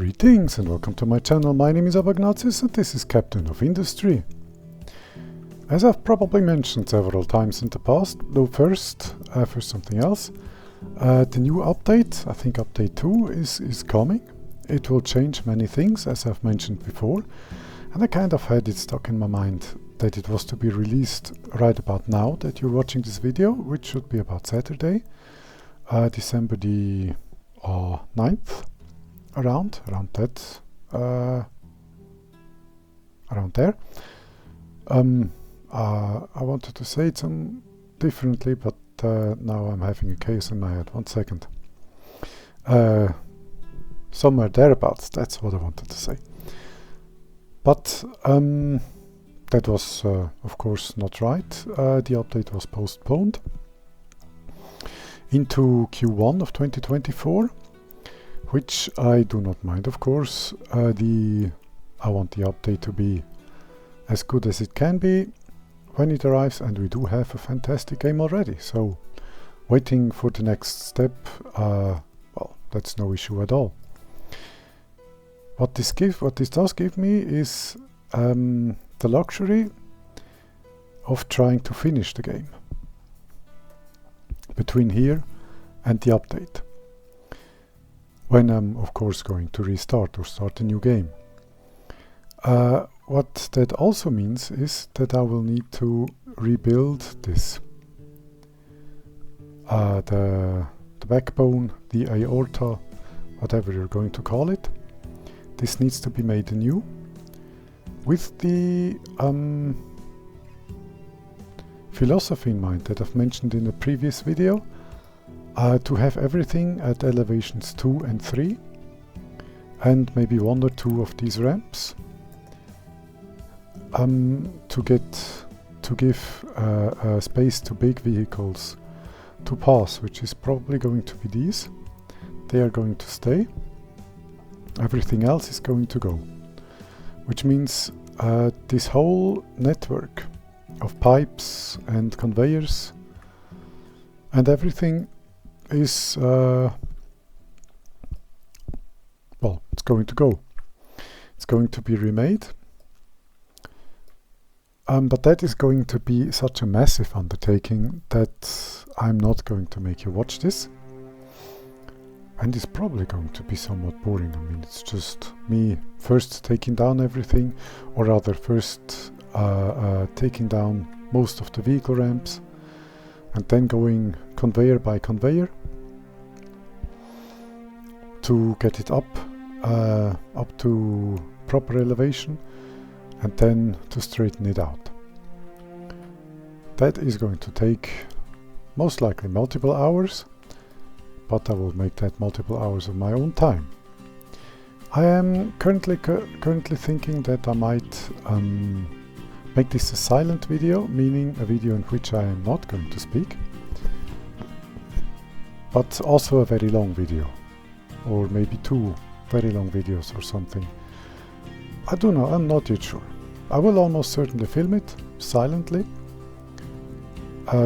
Greetings and welcome to my channel. My name is Ignatius and this is Captain of Industry. As I've probably mentioned several times in the past, though first something else, the new update, I think update 2 is coming. It will change many things as I've mentioned before, and I kind of had it stuck in my mind that it was to be released right about now that you're watching this video, which should be about Saturday, December the 9th. Around there. I wanted to say it differently, but now I'm having a chaos in my head. 1 second. Somewhere thereabouts, that's what I wanted to say. But that was of course not right. The update was postponed into Q1 of 2024. Which I do not mind, of course. I want the update to be as good as it can be when it arrives, and we do have a fantastic game already. So, waiting for the next step, well, that's no issue at all. What this does give me is the luxury of trying to finish the game between here and the update, when I'm of course going to restart or start a new game. What that also means is that I will need to rebuild this. The backbone, the aorta, whatever you're going to call it. This needs to be made anew with the philosophy in mind that I've mentioned in a previous video. To have everything at elevations 2 and 3 and maybe 1 or 2 of these ramps to give space to big vehicles to pass, which is probably going to be these. They are going to stay. Everything else is going to go, which means this whole network of pipes and conveyors and everything is well, it's going to go. It's going to be remade, but that is going to be such a massive undertaking that I'm not going to make you watch this, and it's probably going to be somewhat boring. I mean, it's just me first taking down everything, or rather first taking down most of the vehicle ramps and then going conveyor by conveyor to get it up to proper elevation, and then to straighten it out. That is going to take most likely multiple hours, but I will make that multiple hours of my own time. I am currently thinking that I might make this a silent video, meaning a video in which I am not going to speak, but also a very long video, or maybe 2 very long videos or something. I don't know, I'm not yet sure. I will almost certainly film it silently,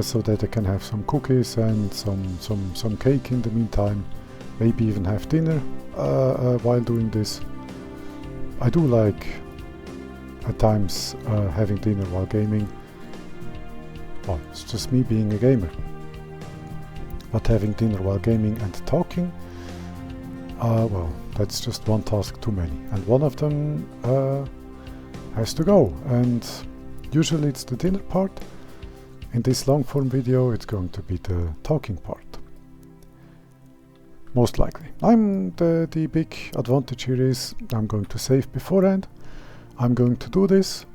so that I can have some cookies and some cake in the meantime, maybe even have dinner while doing this. I do like at times having dinner while gaming. Well, it's just me being a gamer. But having dinner while gaming and talking, well, that's just one task too many, and one of them has to go, and usually it's the dinner part. In this long form video it's going to be the talking part, most likely. The big advantage here is I'm going to save beforehand. I'm going to do this,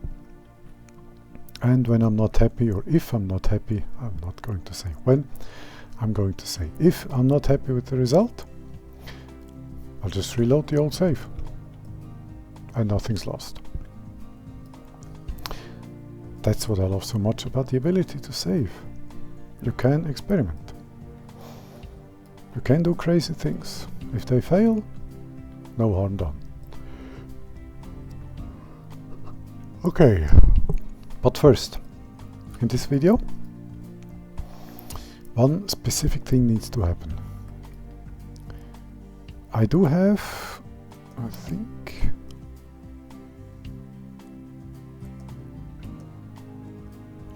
and when I'm not happy, or if I'm not happy, I'm not going to say when, I'm going to say if I'm not happy with the result, I'll just reload the old save and nothing's lost. That's what I love so much about the ability to save. You can experiment. You can do crazy things. If they fail, no harm done. Okay, but first, in this video, one specific thing needs to happen. I do have I think.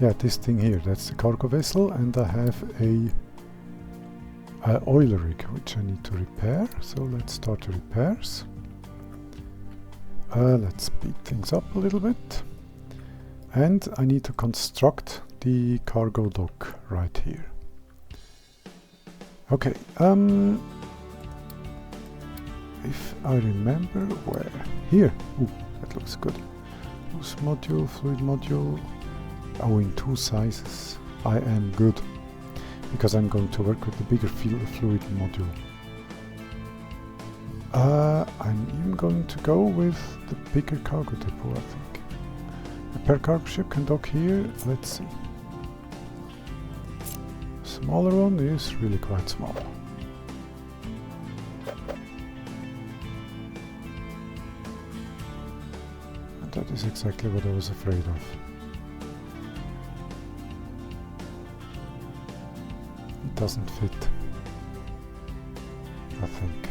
Yeah, this thing here, that's the cargo vessel, and I have a oil rig which I need to repair. So let's start the repairs. Let's speed things up a little bit. And I need to construct the cargo dock right here. Okay, if I remember where, here, ooh, that looks good. Loose module, fluid module, oh, in 2 sizes. I am good, because I'm going to work with the bigger fluid module. I'm even going to go with the bigger cargo depot, I think. A per cargo ship can dock here, let's see. Smaller one is really quite small. And that is exactly what I was afraid of. It doesn't fit, I think.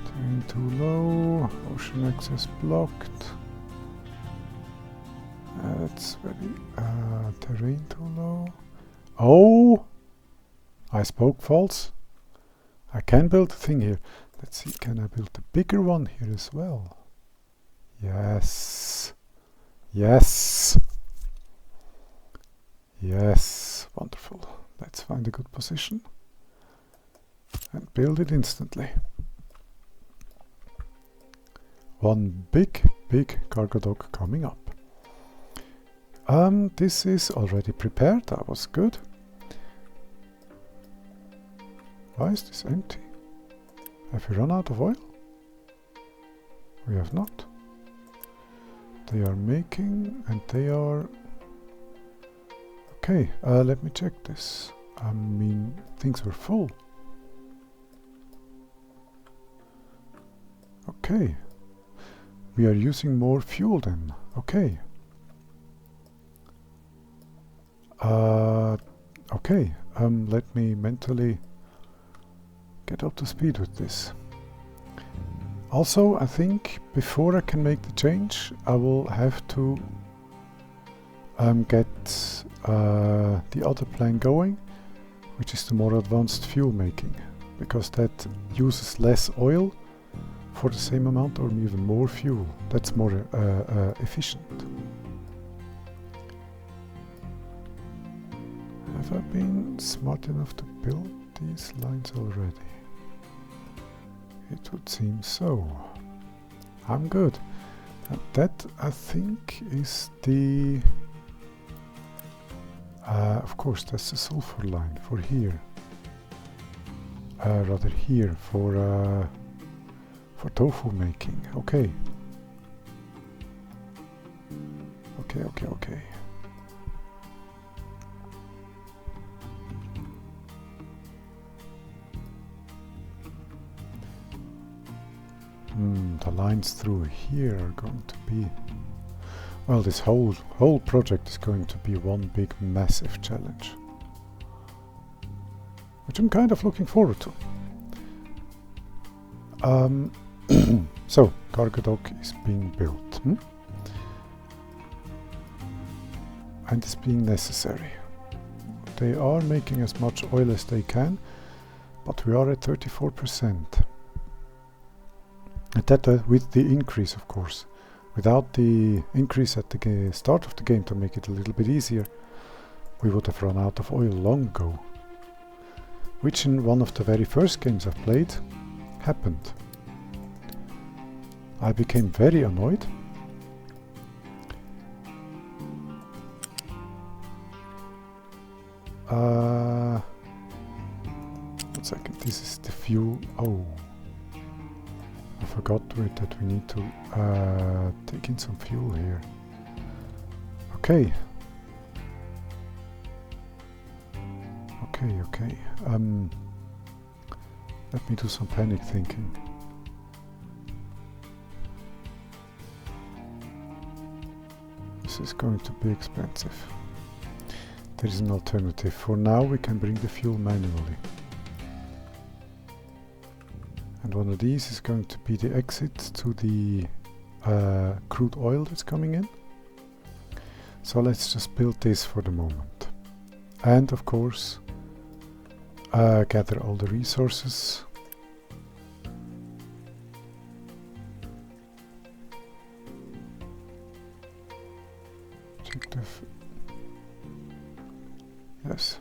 Terrain too low, ocean access blocked. That's very terrain too low. Oh, I spoke false. I can build a thing here. Let's see, can I build a bigger one here as well? Yes. Yes. Yes. Wonderful. Let's find a good position and build it instantly. One big cargo dock coming up. This is already prepared. That was good. Why is this empty? Have we run out of oil? We have not. They are making and they are... Okay, let me check this. I mean, things were full. Okay. We are using more fuel then. Okay. Okay, let me mentally get up to speed with this. Also, I think before I can make the change, I will have to get the other plan going, which is the more advanced fuel making, because that uses less oil for the same amount or even more fuel. That's more efficient. Have I been smart enough to build these lines already? It would seem so. I'm good. And that, I think, is the... of course, that's the sulfur line for here. Rather here, for tofu making. Okay. Okay. The lines through here are going to be... Well, this whole project is going to be one big massive challenge, which I'm kind of looking forward to. So, cargo dock is being built. And it's being necessary. They are making as much oil as they can, but we are at 34%. And that with the increase, of course. Without the increase at the start of the game to make it a little bit easier, we would have run out of oil long ago. Which in one of the very first games I've played happened. I became very annoyed. One second, this is the fuel. Oh. I forgot that we need to take in some fuel here. Okay. Let me do some panic thinking. This is going to be expensive. there is an alternative. For now we can bring the fuel manually. And one of these is going to be the exit to the crude oil that's coming in. So let's just build this for the moment. And of course gather all the resources. Check the yes.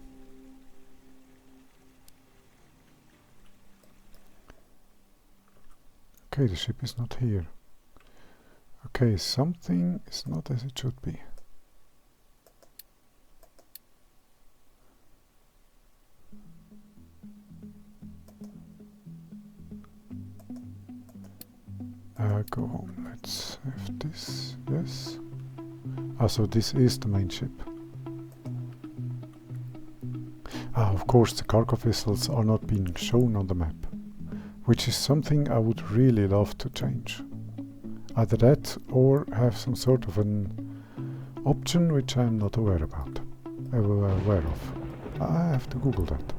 Okay, the ship is not here. Okay, something is not as it should be. Go home. Let's have this. Yes. So this is the main ship. Of course, the cargo vessels are not being shown on the map, which is something I would really love to change. Either that or have some sort of an option which I'm not aware about. Aware of. I have to Google that.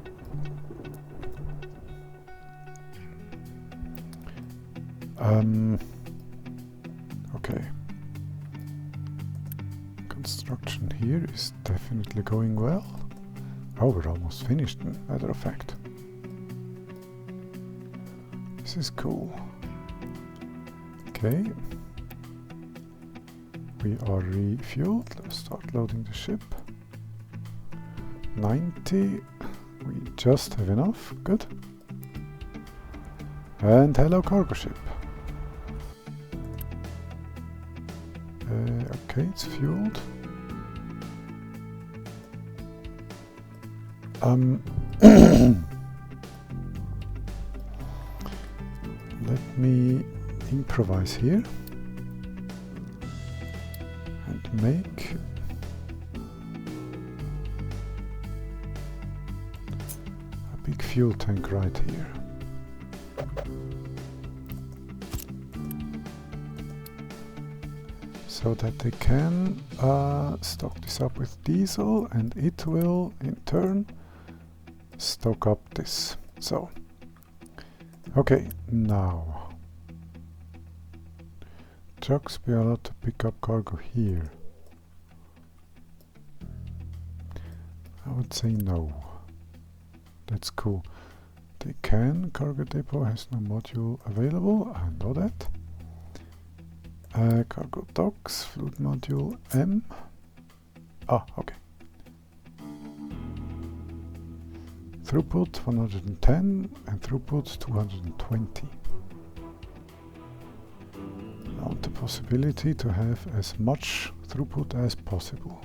Okay. Construction here is definitely going well. Oh, we're almost finished, matter of fact. This is cool. Okay. We are refueled. Let's start loading the ship. 90. We just have enough. Good. And hello, cargo ship. Okay, it's fueled. Let me improvise here and make a big fuel tank right here. So that they can stock this up with diesel, and it will in turn stock up this. So, okay, now trucks be allowed to pick up cargo here. I would say no. That's cool. They can. Cargo depot has no module available. I know that. Cargo docks, fluid module M. Okay. Throughput 110 and throughput 220. I want the possibility to have as much throughput as possible.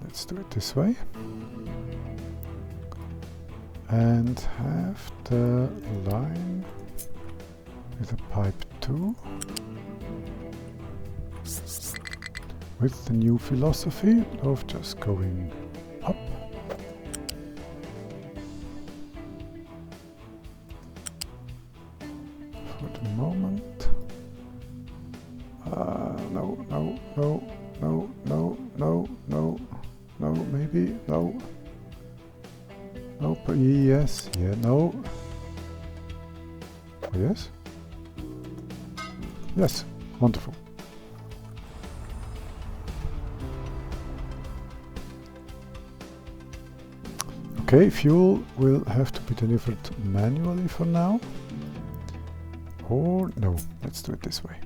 Let's do it this way. And have the line with a pipe 2 with the new philosophy of just going up. For the moment. No, maybe, no. Nope, yes, yeah, no. Yes? Yes, wonderful. Okay, fuel will have to be delivered manually for now. Or no, let's do it this way.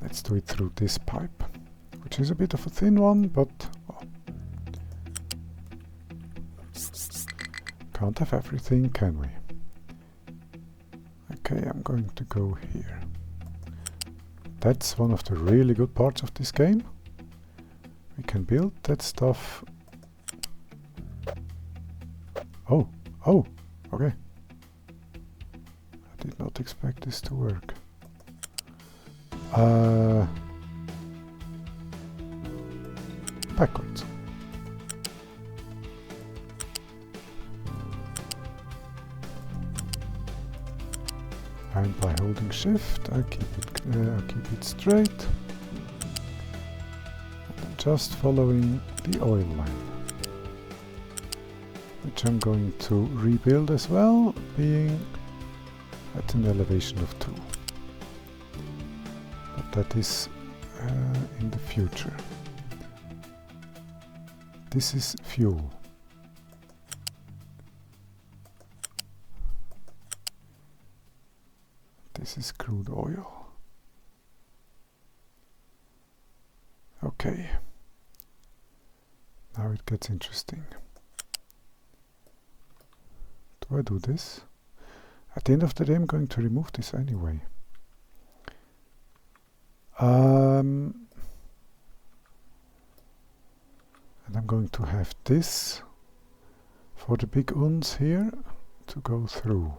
Let's do it through this pipe, which is a bit of a thin one, but well, can't have everything, can we? Okay, I'm going to go here. That's one of the really good parts of this game. We can build that stuff. Oh, okay. I did not expect this to work. Backwards. And by holding shift, I keep it straight. And then just following the oil line, which I'm going to rebuild as well, being at an elevation of 2. But that is in the future. This is fuel. This is crude oil. Okay. Now it gets interesting. Do I do this? At the end of the day, I'm going to remove this anyway. And I'm going to have this for the big uns here to go through.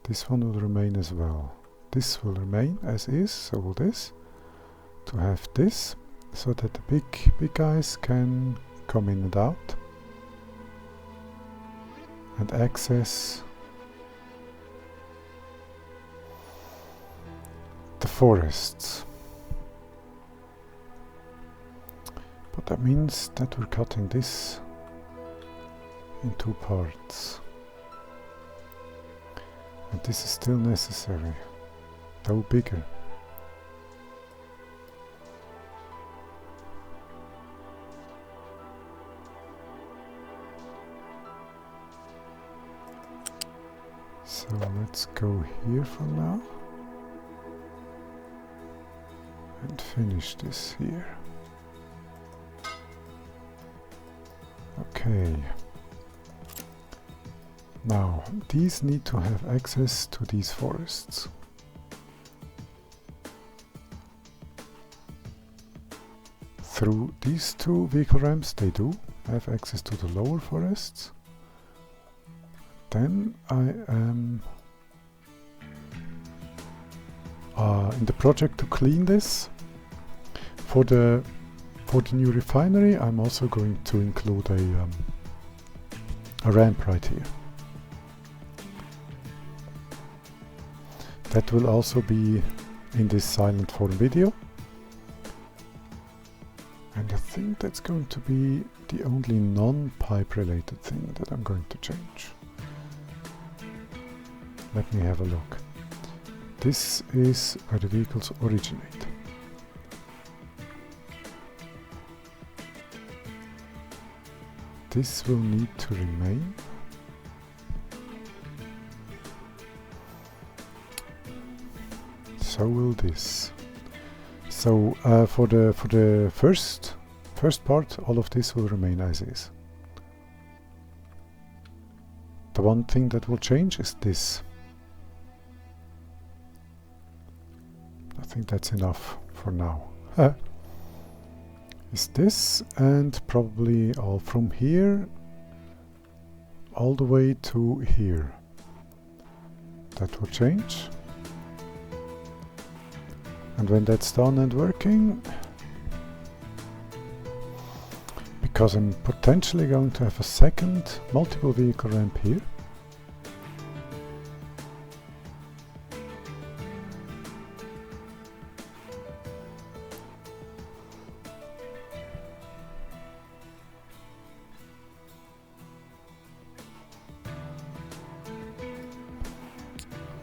This one will remain as well. This will remain as is, so will this. To have this, so that the big guys can come in and out and access the forests. But that means that we're cutting this in 2 parts. And this is still necessary, though bigger. So let's go here for now and finish this here. Okay. Now, these need to have access to these forests. Through these 2 vehicle ramps, they do have access to the lower forests. Then I am in the project to clean this. For the new refinery, I'm also going to include a ramp right here. That will also be in this silent form video. And I think that's going to be the only non-pipe related thing that I'm going to change. Let me have a look. This is where the vehicles originate. This will need to remain. So will this. So for the first part, all of this will remain as is. The one thing that will change is this. I think that's enough for now. Is this, and probably all from here all the way to here. That will change. And when that's done and working, because I'm potentially going to have a second multiple vehicle ramp here,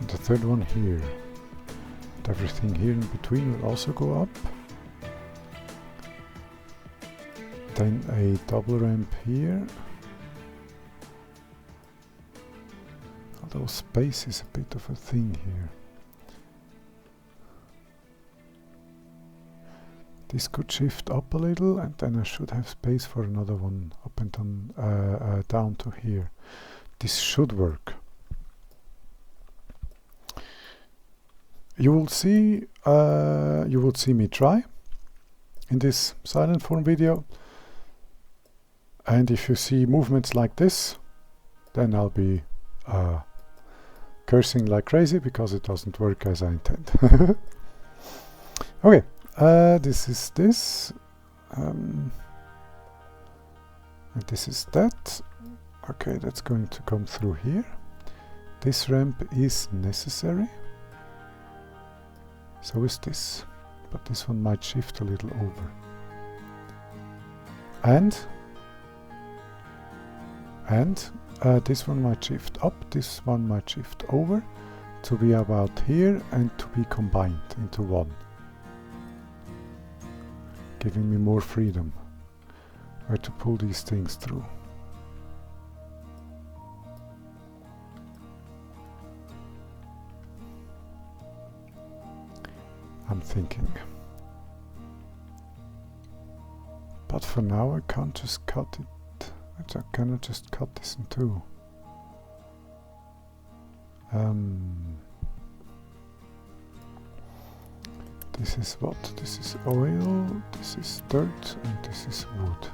and the third one here. Everything here in between will also go up. Then a double ramp here. Although space is a bit of a thing here. This could shift up a little, and then I should have space for another one up and down to here. This should work. You will see me try in this silent form video, and if you see movements like this, then I'll be cursing like crazy because it doesn't work as I intend. Okay, this is this, and this is that. Okay, that's going to come through here. This ramp is necessary. So is this. but this one might shift a little over. And this one might shift up, this one might shift over to be about here and to be combined into one, giving me more freedom where to pull these things through. I'm thinking. But for now I can't just cut it. I cannot just cut this in two. This is what? This is oil, this is dirt, and this is wood.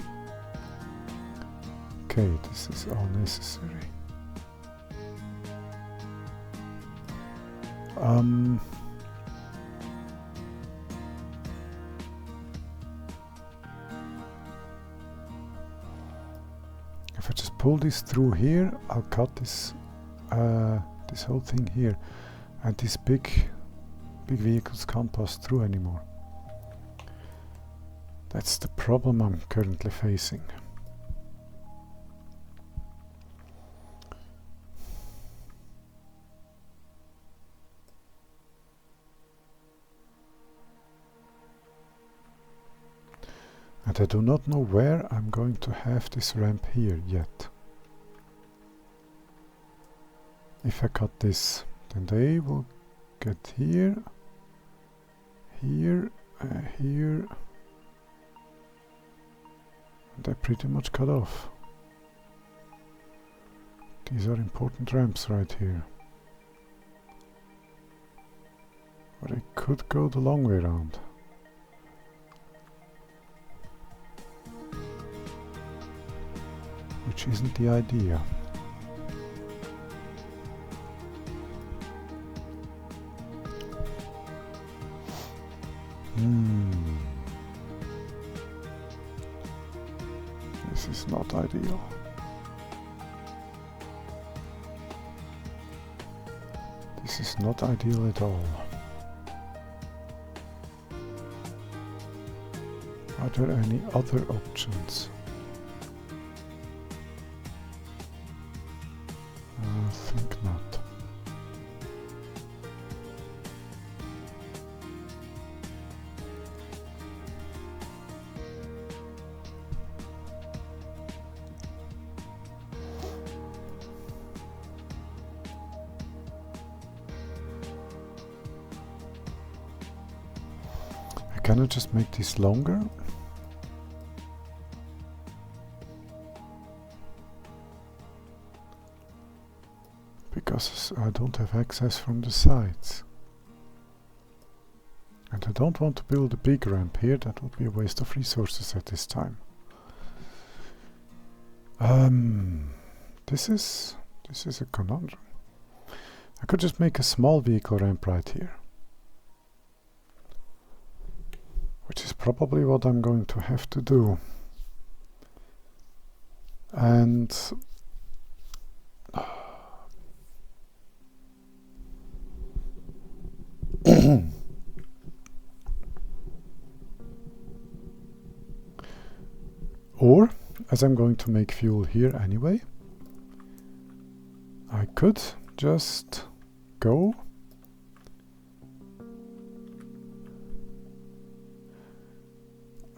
Okay, this is all necessary. If I just pull this through here, I'll cut this this whole thing here, and these big vehicles can't pass through anymore. That's the problem I'm currently facing. And I do not know where I'm going to have this ramp here yet. If I cut this, then they will get here, here, here, and they're pretty much cut off. These are important ramps right here. But I could go the long way around. Which isn't the idea. This is not ideal. This is not ideal at all. Are there any other options? I think not. Can I just make this longer? Because I don't have access from the sides. And I don't want to build a big ramp here, that would be a waste of resources at this time. This is a conundrum. I could just make a small vehicle ramp right here. Which is probably what I'm going to have to do. And or, as I'm going to make fuel here anyway, I could just go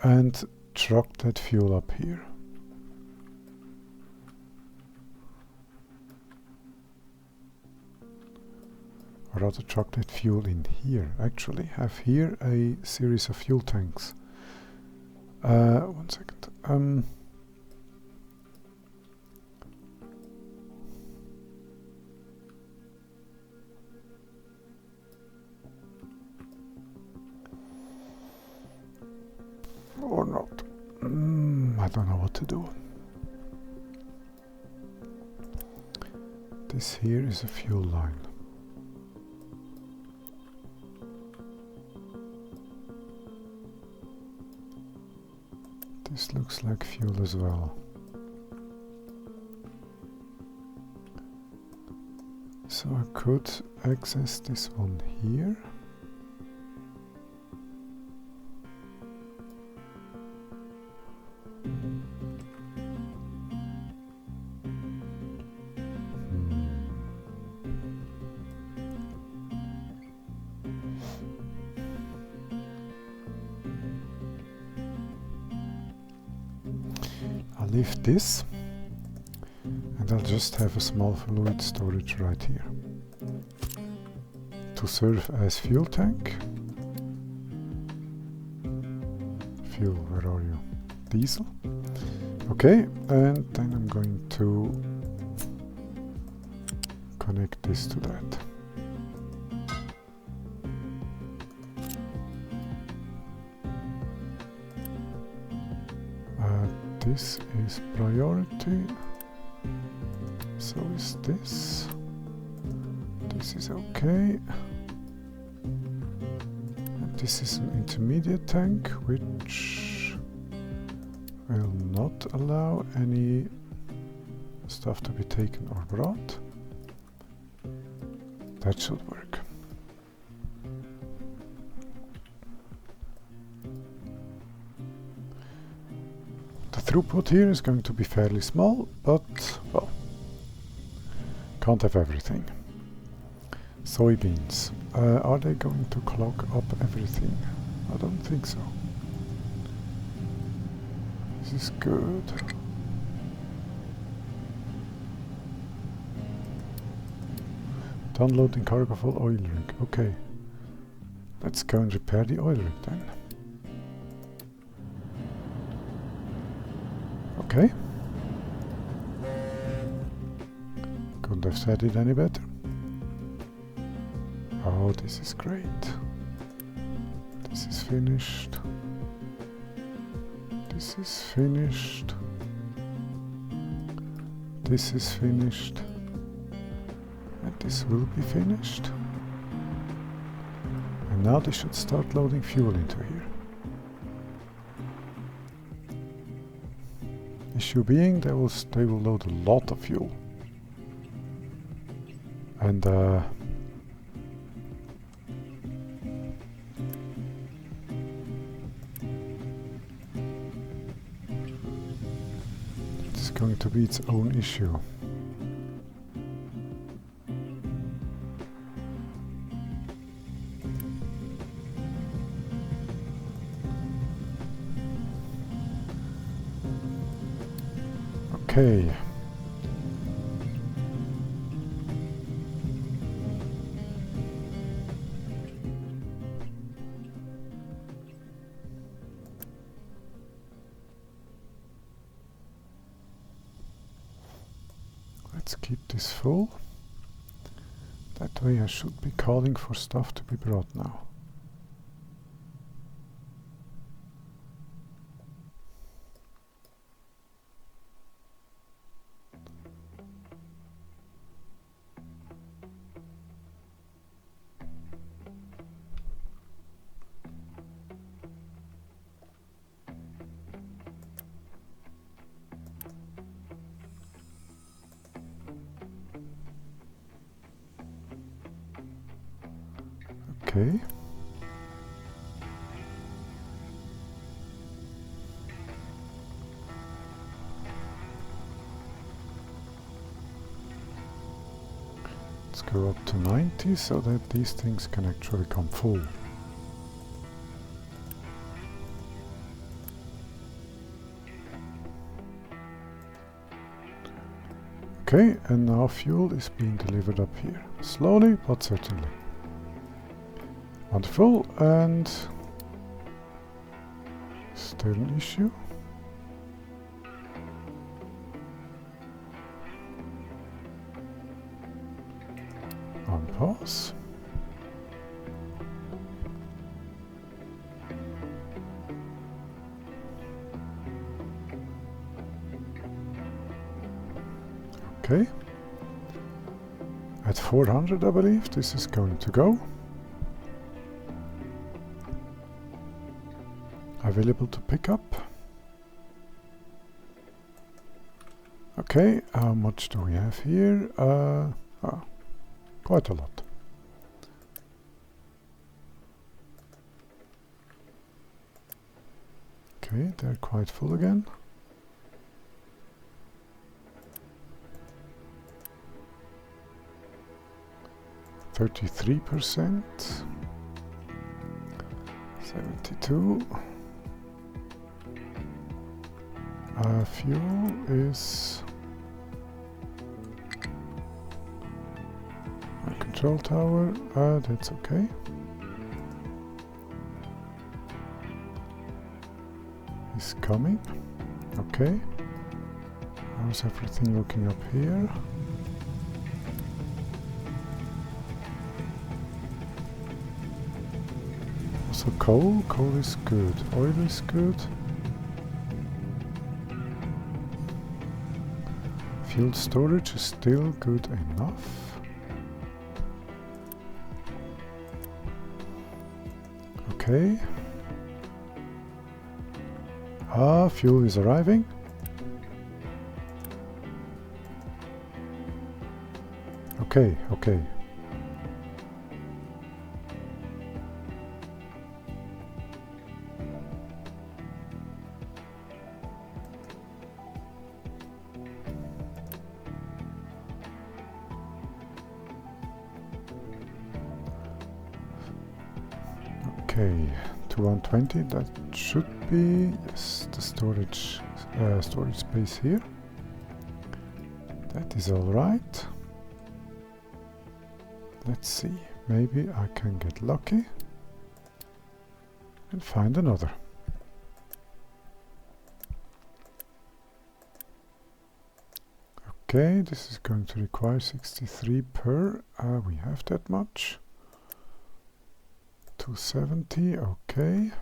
and truck that fuel up here. Or rather truck that fuel in here. Actually, have here a series of fuel tanks. 1 second. Or not. I don't know what to do. This here is a fuel line. This looks like fuel as well. So I could access this one here. lift this, and I'll just have a small fluid storage right here to serve as fuel tank. Fuel, where are you? Diesel. Okay, and then I'm going to connect this to that. This is priority. So is this. This is okay. And this is an intermediate tank, which will not allow any stuff to be taken or brought. That should work. The throughput here is going to be fairly small, but, well, can't have everything. Soybeans. Are they going to clog up everything? I don't think so. This is good. Downloading cargo full oil rig. Okay. Let's go and repair the oil rig then. Okay. Couldn't have said it any better. Oh, this is great. This is finished. This is finished. This is finished. And this will be finished. And now they should start loading fuel into here. Issue being, they will load a lot of fuel. And it's going to be its own issue. Okay. Let's keep this full. That way I should be calling for stuff to be brought now. Okay. Let's go up to 90 so that these things can actually come full. Okay, and now fuel is being delivered up here. Slowly, but certainly. Wonderful, and still an issue. On pause. Okay. At 400, I believe, this is going to go. Available to pick up. Okay, how much do we have here? Quite a lot. Okay, they're quite full again. %, 72. Fuel is a control tower. That's okay. He's coming. Okay. How's everything looking up here? Also coal. Coal is good. Oil is good. Fuel storage is still good enough. Okay. Fuel is arriving. Okay, okay. Okay, to 120, that should be, yes, the storage space here. That is all right. Let's see, maybe I can get lucky and find another. Okay, this is going to require 63 per. We have that much. 270, okay.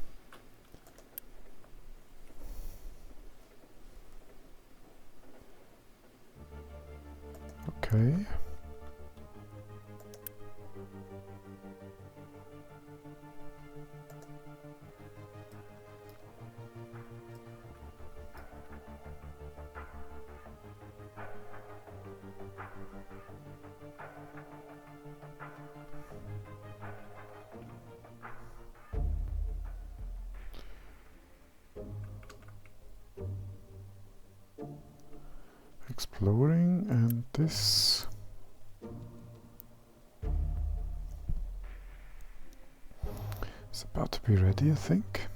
Okay. Exploring, and this is about to be ready, I think.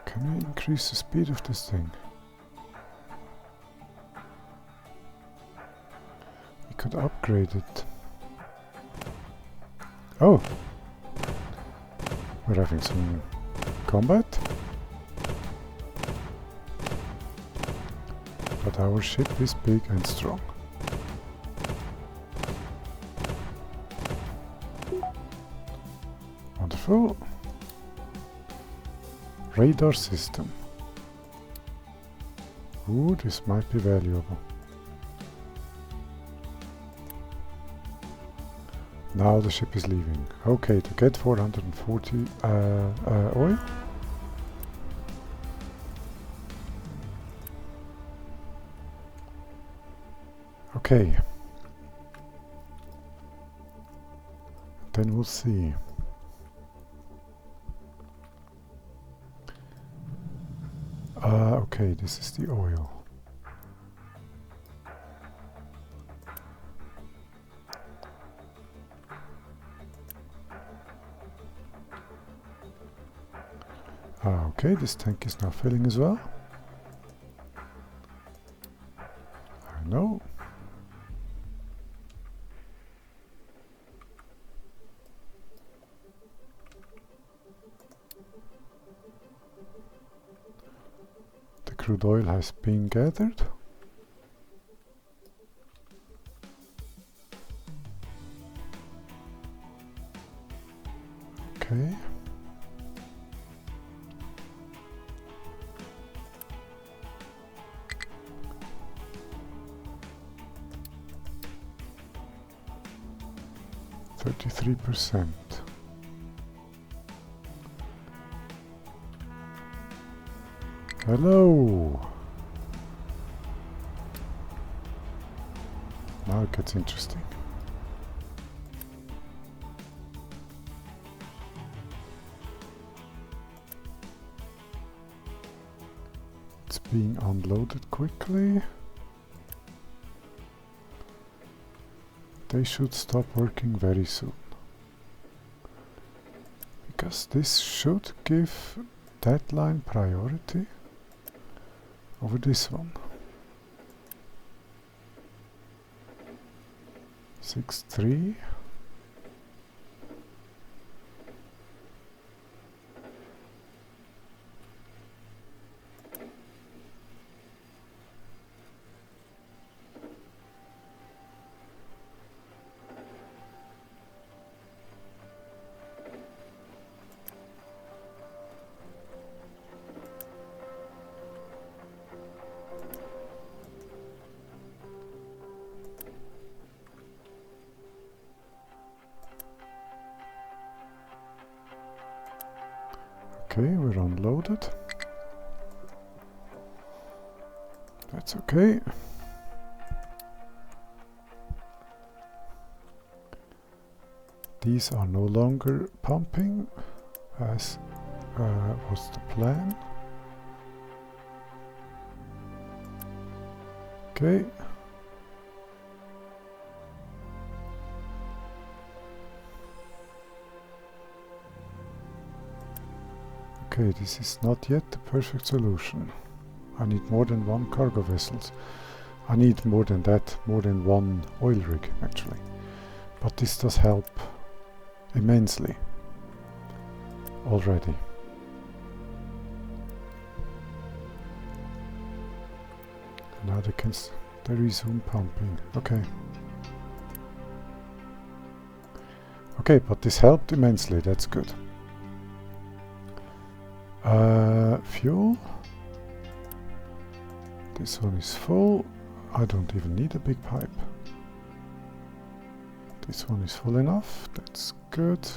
Can we increase the speed of this thing? Could upgrade it. Oh! We're having some combat. But our ship is big and strong. Wonderful. Radar system. Ooh, this might be valuable. Now the ship is leaving. Okay, to get 440 oil. Okay. Then we'll see. Okay, this is the oil. Okay, this tank is now filling as well. I know. The crude oil has been gathered. Okay. %. Hello. Now it gets interesting. It's being unloaded quickly. They should stop working very soon. Because this should give that line priority over this one. 6.3. Okay, we're unloaded. That's okay. These are no longer pumping as was the plan. Okay. Okay, this is not yet the perfect solution. I need more than one cargo vessels. I need more than that, more than one oil rig actually. But this does help immensely already. Now they resume pumping. Okay. Okay, but this helped immensely, that's good. Fuel. This one is full. I don't even need a big pipe. This one is full enough. That's good.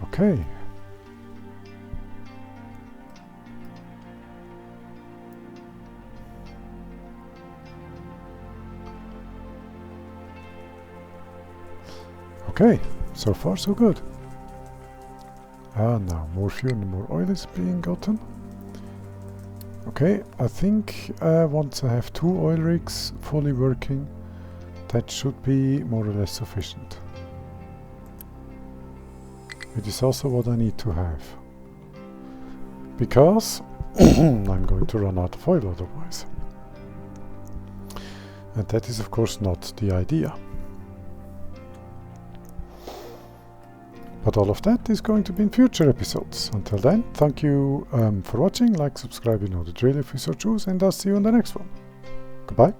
Okay. Okay, so far so good. Now more fuel and more oil is being gotten. Okay, I think once I have 2 oil rigs fully working, that should be more or less sufficient. It is also what I need to have. Because I'm going to run out of oil otherwise. And that is of course not the idea. But all of that is going to be in future episodes. Until then, thank you for watching. Like, subscribe, you know the drill if you so choose, and I'll see you in the next one. Goodbye.